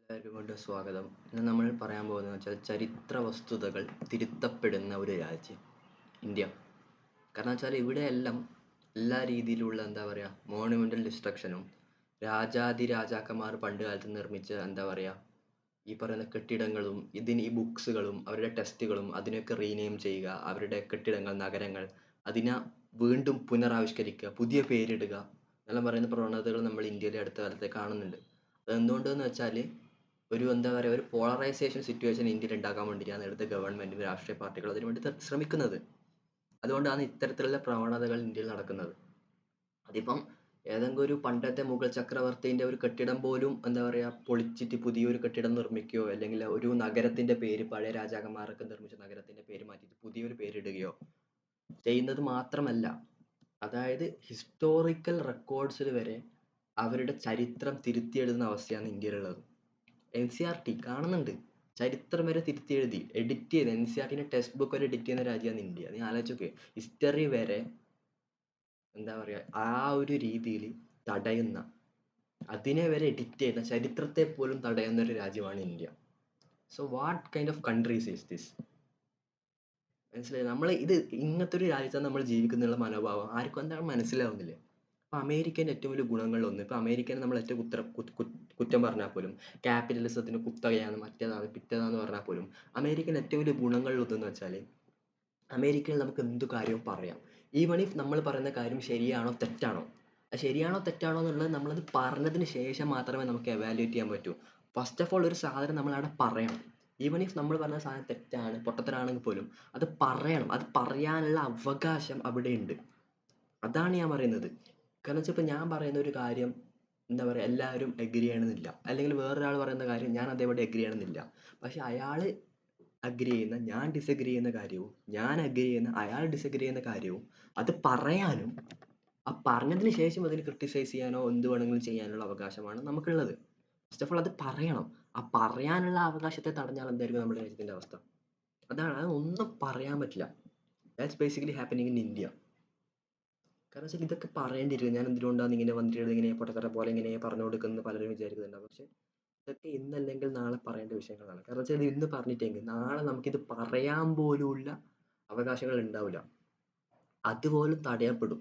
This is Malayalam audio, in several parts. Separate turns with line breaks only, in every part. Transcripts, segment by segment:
എല്ലാവർക്കും കൊണ്ട് സ്വാഗതം. ഇന്ന് നമ്മൾ പറയാൻ പോകുന്നത് വെച്ചാൽ ചരിത്ര വസ്തുതകൾ തിരുത്തപ്പെടുന്ന ഒരു രാജ്യം ഇന്ത്യ. കാരണം വെച്ചാൽ ഇവിടെയെല്ലാം എല്ലാ രീതിയിലുള്ള എന്താ പറയുക മോണുമെൻ്റൽ ഡിസ്ട്രക്ഷനും രാജാതിരാജാക്കന്മാർ പണ്ട് കാലത്ത് നിർമ്മിച്ച എന്താ പറയുക ഈ പറയുന്ന കെട്ടിടങ്ങളും ഈ ബുക്സുകളും അവരുടെ ടെസ്റ്റുകളും അതിനൊക്കെ റീനെയിം ചെയ്യുക, അവരുടെ കെട്ടിടങ്ങൾ നഗരങ്ങൾ അതിനെ വീണ്ടും പുനരാവിഷ്കരിക്കുക, പുതിയ പേരിടുക എന്നെല്ലാം പറയുന്ന പ്രവണതകൾ നമ്മൾ ഇന്ത്യയിലെ അടുത്ത കാലത്ത് കാണുന്നുണ്ട്. അതെന്തുകൊണ്ടെന്ന് വെച്ചാൽ ഒരു എന്താ പറയുക ഒരു പോളറൈസേഷൻ സിറ്റുവേഷൻ ഇന്ത്യയിൽ ഉണ്ടാക്കാൻ വേണ്ടിയിട്ടാണ് ഇവിടുത്തെ ഗവൺമെൻറ്റും രാഷ്ട്രീയ പാർട്ടികളും അതിനു വേണ്ടി ശ്രമിക്കുന്നത്. അതുകൊണ്ടാണ് ഇത്തരത്തിലുള്ള പ്രവണതകൾ ഇന്ത്യയിൽ നടക്കുന്നത്. അതിപ്പം ഏതെങ്കിലും ഒരു പണ്ടത്തെ മുഗൾ ചക്രവർത്തിന്റെ ഒരു കെട്ടിടം പോലും എന്താ പറയുക പൊളിച്ചിട്ട് പുതിയൊരു കെട്ടിടം നിർമ്മിക്കുകയോ അല്ലെങ്കിൽ ഒരു നഗരത്തിന്റെ പേര് പഴയ രാജാക്കന്മാരൊക്കെ നിർമ്മിച്ച നഗരത്തിന്റെ പേര് മാറ്റിയിട്ട് പുതിയൊരു പേരിടുകയോ ചെയ്യുന്നത് മാത്രമല്ല, അതായത് ഹിസ്റ്റോറിക്കൽ റെക്കോർഡ്സിൽ വരെ അവരുടെ ചരിത്രം തിരുത്തിയെഴുതുന്ന അവസ്ഥയാണ് ഇന്ത്യയിലുള്ളത്. NCERT കാണുന്നുണ്ട്, ചരിത്രം വരെ തിരുത്തി എഴുതി എഡിറ്റ് ചെയ്ത് NCERT ടെക്സ്റ്റ് ബുക്ക് വരെ എഡിറ്റ് ചെയ്യുന്ന രാജ്യമാണ് ഇന്ത്യ. നീ ആലോചിച്ച് നോക്ക്, ഹിസ്റ്ററി വരെ എന്താ പറയുക ആ ഒരു രീതിയിൽ തടയുന്ന, അതിനെ വരെ എഡിറ്റ് ചെയ്യുന്ന, ചരിത്രത്തെ പോലും തടയുന്ന ഒരു രാജ്യമാണ് India. So what kind of countries is this? മനസ്സിലായി? നമ്മൾ ഇത് ഇങ്ങനത്തെ ഒരു രാജ്യത്താണ് നമ്മൾ ജീവിക്കുന്നുള്ള മനോഭാവം ആർക്കും എന്താണ് മനസ്സിലാവുന്നില്ല. ഇപ്പൊ അമേരിക്കൻ്റെ ഏറ്റവും വലിയ ഗുണങ്ങളിലൊന്ന്, ഇപ്പൊ അമേരിക്കനെ നമ്മൾ ഏറ്റവും കുറ്റം പറഞ്ഞാൽ പോലും ക്യാപിറ്റലിസത്തിന് കുത്തകയാണ് മറ്റേതാണ് പിറ്റേതാന്ന് പറഞ്ഞാൽ പോലും അമേരിക്കൻ ഏറ്റവും വലിയ ഗുണങ്ങളിലൊന്നെന്ന് വെച്ചാൽ അമേരിക്കയിൽ നമുക്ക് എന്ത് കാര്യവും പറയാം. ഈവൺ ഇഫ് നമ്മൾ പറയുന്ന കാര്യം ശരിയാണോ തെറ്റാണോ, അത് ശരിയാണോ തെറ്റാണോ എന്നുള്ളത് നമ്മളത് പറഞ്ഞതിന് ശേഷം മാത്രമേ നമുക്ക് എവാലുവേറ്റ് ചെയ്യാൻ പറ്റൂ. ഫസ്റ്റ് ഓഫ് ഓൾ ഒരു സാധനം നമ്മൾ അവിടെ പറയണം. ഈവൺ ഇഫ് നമ്മൾ പറഞ്ഞ സാധനം തെറ്റാണ് പൊട്ടത്തരാണെങ്കിൽ പോലും അത് പറയണം. അത് പറയാനുള്ള അവകാശം അവിടെ ഉണ്ട്. അതാണ് ഞാൻ പറയുന്നത്. കാരണം വെച്ചാൽ ഇപ്പം ഞാൻ പറയുന്ന ഒരു കാര്യം എന്താ പറയുക എല്ലാവരും എഗ്രി ചെയ്യണമെന്നില്ല, അല്ലെങ്കിൽ വേറൊരാൾ പറയുന്ന കാര്യം ഞാൻ അതേപടി എഗ്രി ചെയ്യണമെന്നില്ല. പക്ഷെ അയാൾ അഗ്രി ചെയ്യുന്ന ഞാൻ ഡിസഗ്രി ചെയ്യുന്ന കാര്യവും ഞാൻ അഗ്രി ചെയ്യുന്ന അയാൾ ഡിസഗ്രി ചെയ്യുന്ന കാര്യവും അത് പറയാനും ആ പറഞ്ഞതിന് ശേഷം അതിന് ക്രിട്ടിസൈസ് ചെയ്യാനോ എന്ത് വേണമെങ്കിലും ചെയ്യാനുള്ള അവകാശമാണ് നമുക്കുള്ളത്. ഫസ്റ്റ് ഓഫ് ഓൾ അത് പറയണം. ആ പറയാനുള്ള അവകാശത്തെ തടഞ്ഞാൽ എന്തായിരിക്കും നമ്മുടെ രാജ്യത്തിൻ്റെ അവസ്ഥ? അതാണ്, അത് ഒന്നും പറയാൻ പറ്റില്ല. That's basically happening in India. കാരണം വെച്ചാൽ ഇതൊക്കെ പറയേണ്ടിയിരിക്കും. ഞാൻ എന്തുകൊണ്ടാണ് ഇങ്ങനെ വന്നിട്ട് ഇങ്ങനെ പൊട്ടത്തറ പോലെ ഇങ്ങനെ പറഞ്ഞു കൊടുക്കുന്നത് പലരും വിചാരിക്കുന്നുണ്ടാവും. പക്ഷെ ഇതൊക്കെ ഇന്നല്ലെങ്കിൽ നാളെ പറയേണ്ട വിഷയങ്ങളാണ്. കാരണം വെച്ചാൽ ഇത് ഇന്ന് പറഞ്ഞിട്ടെങ്കിൽ നാളെ നമുക്കിത് പറയാൻ പോലുള്ള അവകാശങ്ങൾ ഉണ്ടാവില്ല. അതുപോലും തടയപ്പെടും.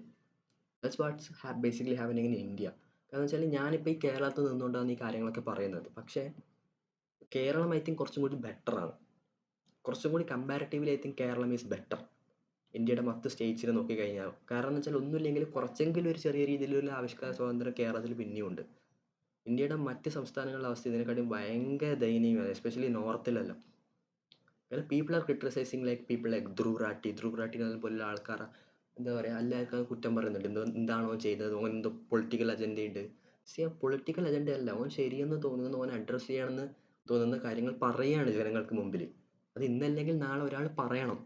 That's what's basically happening in India. കാരണം വെച്ചാൽ ഞാനിപ്പോൾ ഈ കേരളത്തിൽ നിന്നുകൊണ്ടാണ് ഈ കാര്യങ്ങളൊക്കെ പറയുന്നത്. പക്ഷേ കേരളം ഐ തിങ്ക് കുറച്ചും കൂടി ബെറ്റർ ആണ്. കുറച്ചും കൂടി comparatively I think Keralam is better ഇന്ത്യയുടെ മറ്റ് സ്റ്റേറ്റ്സിനെ നോക്കിക്കഴിഞ്ഞാൽ. കാരണം എന്ന് വെച്ചാൽ ഒന്നുമില്ലെങ്കിൽ കുറച്ചെങ്കിലും ഒരു ചെറിയ രീതിയിലുള്ള ആവിഷ്കാര സ്വാതന്ത്ര്യം കേരളത്തിൽ പിന്നെയും ഉണ്ട്. ഇന്ത്യയുടെ മറ്റ് സംസ്ഥാനങ്ങളുടെ അവസ്ഥ ഇതിനെക്കാട്ടും ഭയങ്കര ദയനീയമാണ്, എസ്പെഷ്യലി നോർത്തിലെല്ലാം. കാരണം people are criticizing like people like Dhruv Rathee പോലുള്ള ആൾക്കാർ എന്താ പറയുക എല്ലാവർക്കും കുറ്റം പറയുന്നുണ്ട്. എന്താണോ ചെയ്തത്, ഓൻ എന്തോ പൊളിറ്റിക്കൽ അജണ്ട ഉണ്ട്. ആ പൊളിറ്റിക്കൽ അജണ്ട അല്ല, ഓൻ ശരിയെന്ന് തോന്നുന്നത് ഓൻ അഡ്രസ്സ് ചെയ്യണമെന്ന് തോന്നുന്ന കാര്യങ്ങൾ പറയുകയാണ് ജനങ്ങൾക്ക് മുമ്പിൽ. അത് ഇന്നല്ലെങ്കിൽ നാളെ ഒരാൾ പറയണം.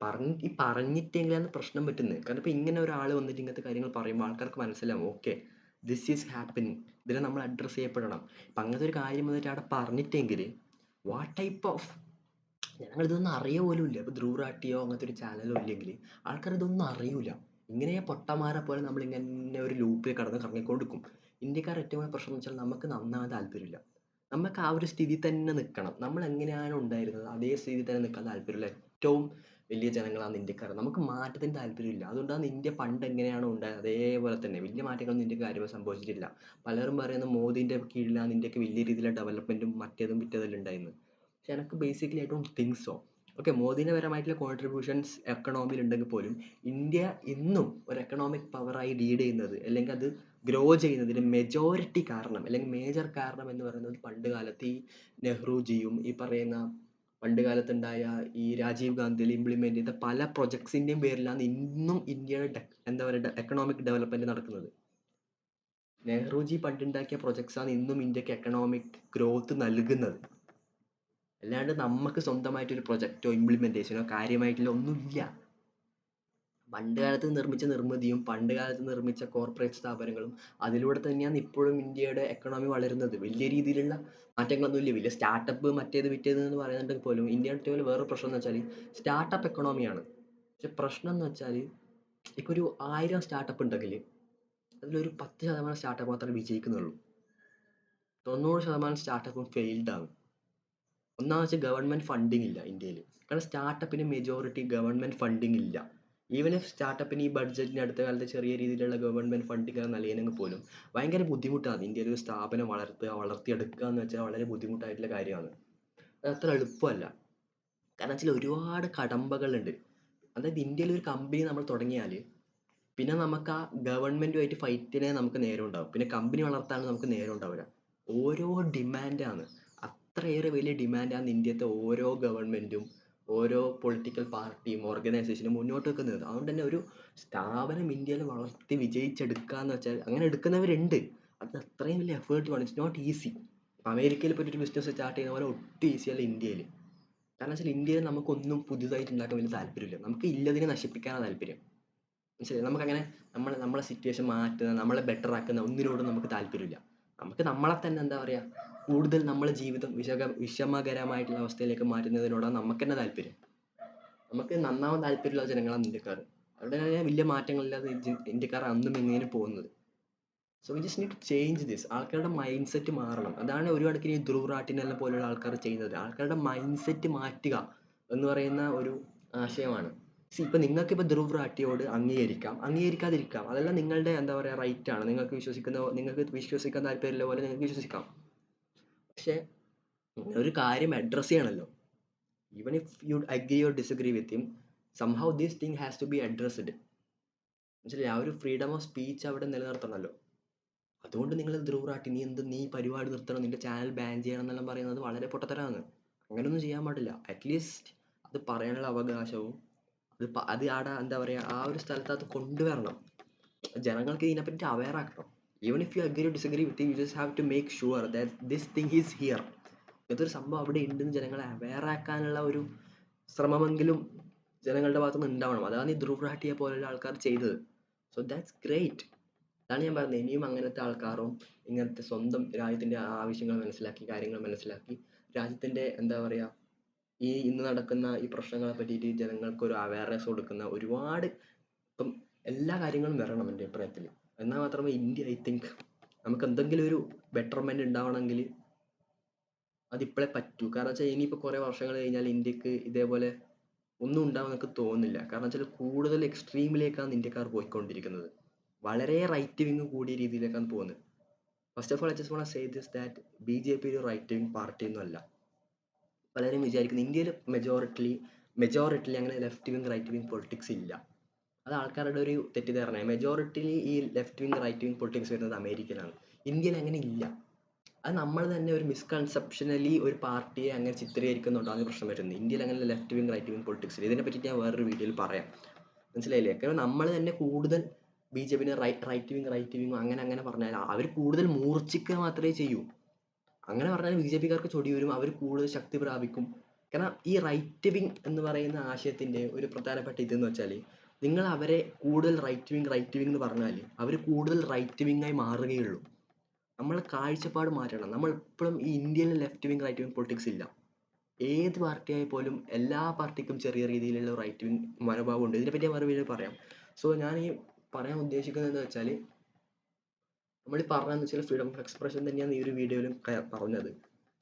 പറഞ്ഞിട്ടെങ്കിലാണ് പ്രശ്നം പറ്റുന്നത്. കാരണം ഇപ്പം ഇങ്ങനെ ഒരാൾ വന്നിട്ട് ഇങ്ങനത്തെ കാര്യങ്ങൾ പറയുമ്പോൾ ആൾക്കാർക്ക് മനസ്സിലാവും, ഓക്കെ ദിസ് ഈസ് ഹാപ്പനിങ്, ഇതിനെ നമ്മൾ അഡ്രസ്സ് ചെയ്യപ്പെടണം. അപ്പം അങ്ങനത്തെ ഒരു കാര്യം വന്നിട്ട് അവിടെ പറഞ്ഞിട്ടെങ്കിൽ വാട്ട് ടൈപ്പ് ഓഫ് ഞങ്ങൾ ഇതൊന്നും അറിയ പോലും ഇല്ല. ഇപ്പോൾ ധ്രുവ് റാട്ടിയോ അങ്ങനത്തെ ഒരു ചാനലോ ഇല്ലെങ്കിൽ ആൾക്കാർ ഇതൊന്നും അറിയൂല. ഇങ്ങനെ പൊട്ടന്മാരെ പോലെ നമ്മളിങ്ങനെ ഒരു ലൂപ്പിൽ കടന്ന് കറങ്ങിക്കൊണ്ടിരിക്കും. ഇന്ത്യക്കാർ ഏറ്റവും വലിയ പ്രശ്നം എന്ന് വെച്ചാൽ നമുക്ക് നന്നാവാൻ താല്പര്യമില്ല. നമുക്ക് ആ ഒരു സ്ഥിതി തന്നെ നിൽക്കണം. നമ്മൾ എങ്ങനെയാണോ ഉണ്ടായിരുന്നത് അതേ സ്ഥിതി തന്നെ നിൽക്കാൻ താല്പര്യമുള്ള ഏറ്റവും വലിയ ജനങ്ങളാണ് ഇന്ത്യക്കാർ. നമുക്ക് മാറ്റത്തിന് താല്പര്യമില്ല. അതുകൊണ്ടാണ് ഇന്ത്യ പണ്ട് എങ്ങനെയാണോ ഉണ്ടായത് അതേപോലെ തന്നെ വലിയ മാറ്റങ്ങളൊന്നും ഇന്ത്യക്ക് കാര്യമായി സംഭവിച്ചിട്ടില്ല. പലരും പറയുന്നത് മോദിൻ്റെ കീഴിലാണ് ഇന്ത്യക്ക് വലിയ രീതിയിലുള്ള ഡെവലപ്മെൻറ്റും മറ്റേതും പിറ്റേതെല്ലാം ഉണ്ടായിരുന്നത്. പക്ഷെ എനിക്ക് basically I don't think so. Okay, മോദിൻ്റെ പരമായിട്ടുള്ള കോൺട്രിബ്യൂഷൻസ് എക്കണോമിയിൽ ഉണ്ടെങ്കിൽ പോലും ഇന്ത്യ ഇന്നും ഒരു എക്കണോമിക് പവറായി ലീഡ് ചെയ്യുന്നത് അല്ലെങ്കിൽ അത് ഗ്രോ ചെയ്യുന്നതിന് മെജോറിറ്റി കാരണം അല്ലെങ്കിൽ മേജർ കാരണം എന്ന് പറയുന്നത് പണ്ട് കാലത്ത് ഈ നെഹ്റുജിയും ഈ പറയുന്ന പണ്ട് കാലത്തുണ്ടായ ഈ രാജീവ് ഗാന്ധിയിൽ ഇംപ്ലിമെൻ്റ് ചെയ്ത പല പ്രൊജക്ട്സിൻ്റെയും പേരിലാണ് ഇന്നും ഇന്ത്യയുടെ എന്താ പറയുക എക്കണോമിക് ഡെവലപ്മെൻറ്റ് നടക്കുന്നത്. നെഹ്റുജി പണ്ടുണ്ടാക്കിയ പ്രൊജക്ട്സാണ് ഇന്നും ഇന്ത്യക്ക് എക്കണോമിക് ഗ്രോത്ത് നൽകുന്നത്. അല്ലാണ്ട് നമുക്ക് സ്വന്തമായിട്ടൊരു പ്രൊജക്റ്റോ ഇംപ്ലിമെൻറ്റേഷനോ കാര്യമായിട്ടുള്ള ഒന്നുമില്ല. പണ്ട് കാലത്ത് നിർമ്മിച്ച നിർമ്മിതിയും പണ്ട് കാലത്ത് നിർമ്മിച്ച കോർപ്പറേറ്റ് സ്ഥാപനങ്ങളും അതിലൂടെ തന്നെയാണ് ഇപ്പോഴും ഇന്ത്യയുടെ എക്കണോമി വളരുന്നത്. വലിയ രീതിയിലുള്ള മാറ്റങ്ങളൊന്നുമില്ല. വലിയ സ്റ്റാർട്ടപ്പ് മറ്റേത് വിറ്റേത് എന്ന് പറയുന്നുണ്ടെങ്കിൽ പോലും ഇന്ത്യയുടെ ഏറ്റവും വേറെ പ്രശ്നം എന്ന് വെച്ചാൽ സ്റ്റാർട്ടപ്പ് എക്കണോമിയാണ്. പക്ഷെ പ്രശ്നം എന്ന് വെച്ചാൽ ഇപ്പോൾ ഒരു 1000 സ്റ്റാർട്ടപ്പ് ഉണ്ടെങ്കിൽ അതിലൊരു 10% സ്റ്റാർട്ടപ്പ് മാത്രമേ വിജയിക്കുന്നുള്ളൂ. 90% സ്റ്റാർട്ടപ്പും ഫെയിൽഡ് ആണ്. ഒന്നാമത് വെച്ചാൽ ഗവൺമെന്റ് ഫണ്ടിങ് ഇല്ല ഇന്ത്യയിൽ. കാരണം സ്റ്റാർട്ടപ്പിന് മെജോറിറ്റി ഗവൺമെന്റ് ഫണ്ടിങ് ഇല്ല. ഈവൻ ഇഫ് സ്റ്റാർട്ടപ്പിന് ഈ ബഡ്ജറ്റിന് അടുത്ത കാലത്ത് ചെറിയ രീതിയിലുള്ള ഗവൺമെന്റ് ഫണ്ടിങ് നൽകിയെങ്കിൽ പോലും ഭയങ്കര ബുദ്ധിമുട്ടാണ് ഇന്ത്യയിൽ ഒരു സ്ഥാപനം വളർത്തിയെടുക്കുക എന്ന് വെച്ചാൽ വളരെ ബുദ്ധിമുട്ടായിട്ടുള്ള കാര്യമാണ്. അത് അത്ര എളുപ്പമല്ല. കാരണം വെച്ചാൽ ഒരുപാട് കടമ്പകളുണ്ട്. അതായത് ഇന്ത്യയിൽ ഒരു കമ്പനി നമ്മൾ തുടങ്ങിയാൽ പിന്നെ നമുക്ക് ആ ഗവൺമെന്റുമായിട്ട് ഫൈറ്റിനെ നമുക്ക് നേരം ഉണ്ടാവും. പിന്നെ കമ്പനി വളർത്താൻ നമുക്ക് നേരം ഉണ്ടാവില്ല. ഓരോ ഡിമാൻഡാണ്. അത്രയേറെ വലിയ ഡിമാൻഡാണ് ഇന്ത്യത്തെ ഓരോ ഗവൺമെന്റും ഓരോ പൊളിറ്റിക്കൽ പാർട്ടിയും ഓർഗനൈസേഷനും മുന്നോട്ട് വെക്കുന്നത്. അതുകൊണ്ട് തന്നെ ഒരു സ്ഥാപനം ഇന്ത്യയിൽ വളർത്തി വിജയിച്ചെടുക്കുക എന്ന് വെച്ചാൽ അങ്ങനെ എടുക്കുന്നവരുണ്ട്. അത് അത്രയും വലിയ എഫേർട്ട് വേണം. It's not easy. അമേരിക്കയിൽ പോയിട്ട് ഒരു ബിസിനസ് സ്റ്റാർട്ട് ചെയ്യുന്ന പോലെ ഒട്ടും ഈസിയല്ല ഇന്ത്യയിൽ. കാരണം വെച്ചാൽ ഇന്ത്യയിൽ നമുക്കൊന്നും പുതുതായിട്ട് ഉണ്ടാക്കാൻ വലിയ താല്പര്യമില്ല. നമുക്ക് ഇല്ലതിനെ നശിപ്പിക്കാനാണ് താല്പര്യം. മനസ്സിലായോ? നമുക്കങ്ങനെ നമ്മളെ സിറ്റുവേഷൻ മാറ്റുന്ന, നമ്മളെ ബെറ്റർ ആക്കുന്ന ഒന്നിനോടും നമുക്ക് താല്പര്യമില്ല. നമുക്ക് നമ്മളെ തന്നെ എന്താ പറയുക, കൂടുതൽ നമ്മളെ ജീവിതം വിഷമകരമായിട്ടുള്ള അവസ്ഥയിലേക്ക് മാറ്റുന്നതിനോടാണ് നമുക്ക് തന്നെ താല്പര്യം. നമുക്ക് നന്നാവാൻ താല്പര്യമുള്ള ജനങ്ങളാണ് ഇന്ത്യക്കാർ. അതുകൊണ്ട് തന്നെ വലിയ മാറ്റങ്ങളില്ലാതെ ഇന്ത്യക്കാർ അന്നും ഇങ്ങനെയും പോകുന്നത്. So we just need to change this. ആൾക്കാരുടെ മൈൻഡ് സെറ്റ് മാറണം. അതാണ് ഒരു കണക്കിന് ഈ ധ്രുവ് റാട്ടിനെല്ലാം പോലുള്ള ആൾക്കാർ ചെയ്യുന്നത്. ആൾക്കാരുടെ മൈൻഡ് സെറ്റ് മാറ്റുക എന്ന് പറയുന്ന ഒരു ആശയമാണ്. ഇപ്പം നിങ്ങൾക്കിപ്പോൾ ധ്രുവ് റാട്ടിയോട് അംഗീകരിക്കാതിരിക്കാം. അതെല്ലാം നിങ്ങളുടെ എന്താ പറയുക റൈറ്റ് ആണ്. നിങ്ങൾക്ക് വിശ്വസിക്കാൻ താല്പര്യമുള്ള പോലെ നിങ്ങൾക്ക് വിശ്വസിക്കാം. പക്ഷേ ഒരു കാര്യം അഡ്രസ്സ് ചെയ്യണമല്ലോ. Even if you agree or disagree with him, somehow this thing has to be addressed. മനസ്സിലായി? ആ ഒരു ഫ്രീഡം ഓഫ് സ്പീച്ച് അവിടെ നിലനിർത്തണമല്ലോ. അതുകൊണ്ട് നിങ്ങൾ ധ്രുവ് റാട്ടി നീ പരിപാടി നിർത്തണം, നിന്റെ ചാനൽ ബാൻ ചെയ്യണം എന്നെല്ലാം പറയുന്നത് വളരെ പൊട്ടത്തരമാണ്. അങ്ങനെയൊന്നും ചെയ്യാൻ പാടില്ല. അറ്റ്ലീസ്റ്റ് അത് പറയാനുള്ള അവകാശവും അത് ആടെ എന്താ പറയുക ആ ഒരു സ്ഥലത്ത് അത് കൊണ്ടുവരണം. ജനങ്ങൾക്ക് ഇതിനെപ്പറ്റി അവെയർ ആക്കണം. Even if you agree or disagree with you just have to make sure that this thing is here. ഇതൊരു സംഭവം അവിടെ ഉണ്ടെന്ന് ജനങ്ങളെ അവെയർ ആക്കാനുള്ള ഒരു ശ്രമമെങ്കിലും ജനങ്ങളുടെ ഭാഗത്തുനിന്ന് ഉണ്ടാവണം. അതാണ് ഈ ധ്രുവ് റാട്ടിയെ പോലുള്ള ആൾക്കാർ ചെയ്തത്. So that's great. അതാണ് ഞാൻ പറഞ്ഞത്. ഇനിയും അങ്ങനത്തെ ആൾക്കാരും ഇങ്ങനത്തെ സ്വന്തം രാജ്യത്തിൻ്റെ ആവശ്യങ്ങൾ മനസ്സിലാക്കി, കാര്യങ്ങൾ മനസ്സിലാക്കി, രാജ്യത്തിൻ്റെ എന്താ പറയുക ഇന്ന് നടക്കുന്ന ഈ പ്രശ്നങ്ങളെ പറ്റിയിട്ട് ജനങ്ങൾക്ക് ഒരു അവയർനെസ് കൊടുക്കുന്ന ഒരുപാട് ഇപ്പം എല്ലാ കാര്യങ്ങളും വരണം എൻ്റെ അഭിപ്രായത്തിൽ. എന്നാൽ മാത്രമേ ഇന്ത്യ ഐ തിങ്ക് നമുക്ക് എന്തെങ്കിലും ഒരു ബെറ്റർമെൻറ്റ് ഉണ്ടാവണമെങ്കിൽ അതിപ്പോഴേ പറ്റൂ. കാരണം വെച്ചാൽ ഇനിയിപ്പോൾ കുറേ വർഷങ്ങൾ കഴിഞ്ഞാൽ ഇന്ത്യക്ക് ഇതേപോലെ ഒന്നും ഉണ്ടാവും എനിക്ക് തോന്നുന്നില്ല. കാരണം വെച്ചാൽ കൂടുതൽ എക്സ്ട്രീമിലേക്കാണ് ഇന്ത്യക്കാർ പോയിക്കൊണ്ടിരിക്കുന്നത്. വളരെ റൈറ്റ് വിങ് കൂടിയ രീതിയിലേക്കാണ് പോകുന്നത്. First of all I just want to say this that BJP ഒരു റൈറ്റ് വിങ് പാർട്ടി ഒന്നും അല്ല. പലരും വിചാരിക്കുന്നു ഇന്ത്യയിൽ മെജോറിറ്റിയിൽ അങ്ങനെ left wing right wing politics ഇല്ല. അത് ആൾക്കാരുടെ ഒരു തെറ്റിദ്ധാരണയാണ്. മെജോറിറ്റിയിൽ ഈ left wing right wing politics വരുന്നത് അമേരിക്കയിലാണ്. ഇന്ത്യയിൽ അങ്ങനെ ഇല്ല. അത് നമ്മൾ തന്നെ ഒരു മിസ്കൺസെപ്ഷനലി ഒരു പാർട്ടിയെ അങ്ങനെ ചിത്രീകരിക്കുന്നുണ്ടാകുന്ന പ്രശ്നം വരുന്നത്. ഇന്ത്യയിൽ അങ്ങനെ left wing right wing politics ഇല്ല. ഇതിനെ പറ്റിയിട്ട് ഞാൻ വേറൊരു വീഡിയോയിൽ പറയാം. മനസ്സിലായില്ലേ? കാരണം നമ്മൾ തന്നെ കൂടുതൽ BJPനെ റൈറ്റ് വിങ് അങ്ങനെ പറഞ്ഞാൽ അവർ കൂടുതൽ മൂർച്ഛിക്കുക മാത്രമേ ചെയ്യൂ. അങ്ങനെ പറഞ്ഞാൽ BJPക്കാർക്ക് ചൊടി വരും. അവർ കൂടുതൽ ശക്തി പ്രാപിക്കും. കാരണം ഈ റൈറ്റ് വിങ് എന്ന് പറയുന്ന ആശയത്തിൻ്റെ ഒരു പ്രധാനപ്പെട്ട ഇതെന്ന് വെച്ചാൽ നിങ്ങൾ അവരെ കൂടുതൽ റൈറ്റ് വിങ് എന്ന് പറഞ്ഞാൽ അവർ കൂടുതൽ റൈറ്റ് വിങ്ങായി മാറുകയുള്ളൂ. നമ്മൾ കാഴ്ചപ്പാട് മാറ്റണം. നമ്മൾ ഇപ്പോഴും ഈ ഇന്ത്യയിൽ left wing right wing politics ഇല്ല. ഏത് പാർട്ടിയായി പോലും എല്ലാ പാർട്ടിക്കും ചെറിയ രീതിയിലുള്ള റൈറ്റ് വിങ് മനോഭാവം ഉണ്ട്. ഇതിനെപ്പറ്റി ഞാൻ വേറെ വീഡിയോ പറയാം. സോ ഞാൻ ഈ പറയാൻ ഉദ്ദേശിക്കുന്നത് എന്ന് വെച്ചാൽ നമ്മൾ ഈ പറഞ്ഞതെന്ന് വെച്ചാൽ ഫ്രീഡം ഓഫ് എക്സ്പ്രഷൻ തന്നെയാണ് ഈ ഒരു വീഡിയോയിലും പറഞ്ഞത്.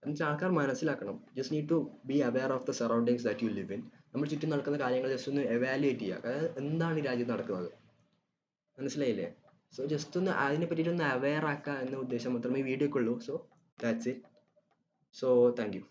എന്നുവെച്ചാൽ ആൾക്കാർ മനസ്സിലാക്കണം. Just need to be aware of the surroundings that you live in. നമ്മൾ ചുറ്റും നടക്കുന്ന കാര്യങ്ങൾ ജസ്റ്റ് ഒന്ന് എവാലുവേറ്റ് ചെയ്യുക. അതായത് എന്താണ് ഈ രാജ്യത്ത് നടക്കുന്നത്, മനസ്സിലായില്ലേ? സോ ജസ്റ്റ് ഒന്ന് അതിനെ പറ്റിയിട്ടൊന്ന് അവെയർ ആക്കുക എന്ന ഉദ്ദേശം മാത്രമേ ഈ വീഡിയോക്കുള്ളൂ. So that's it. So thank U.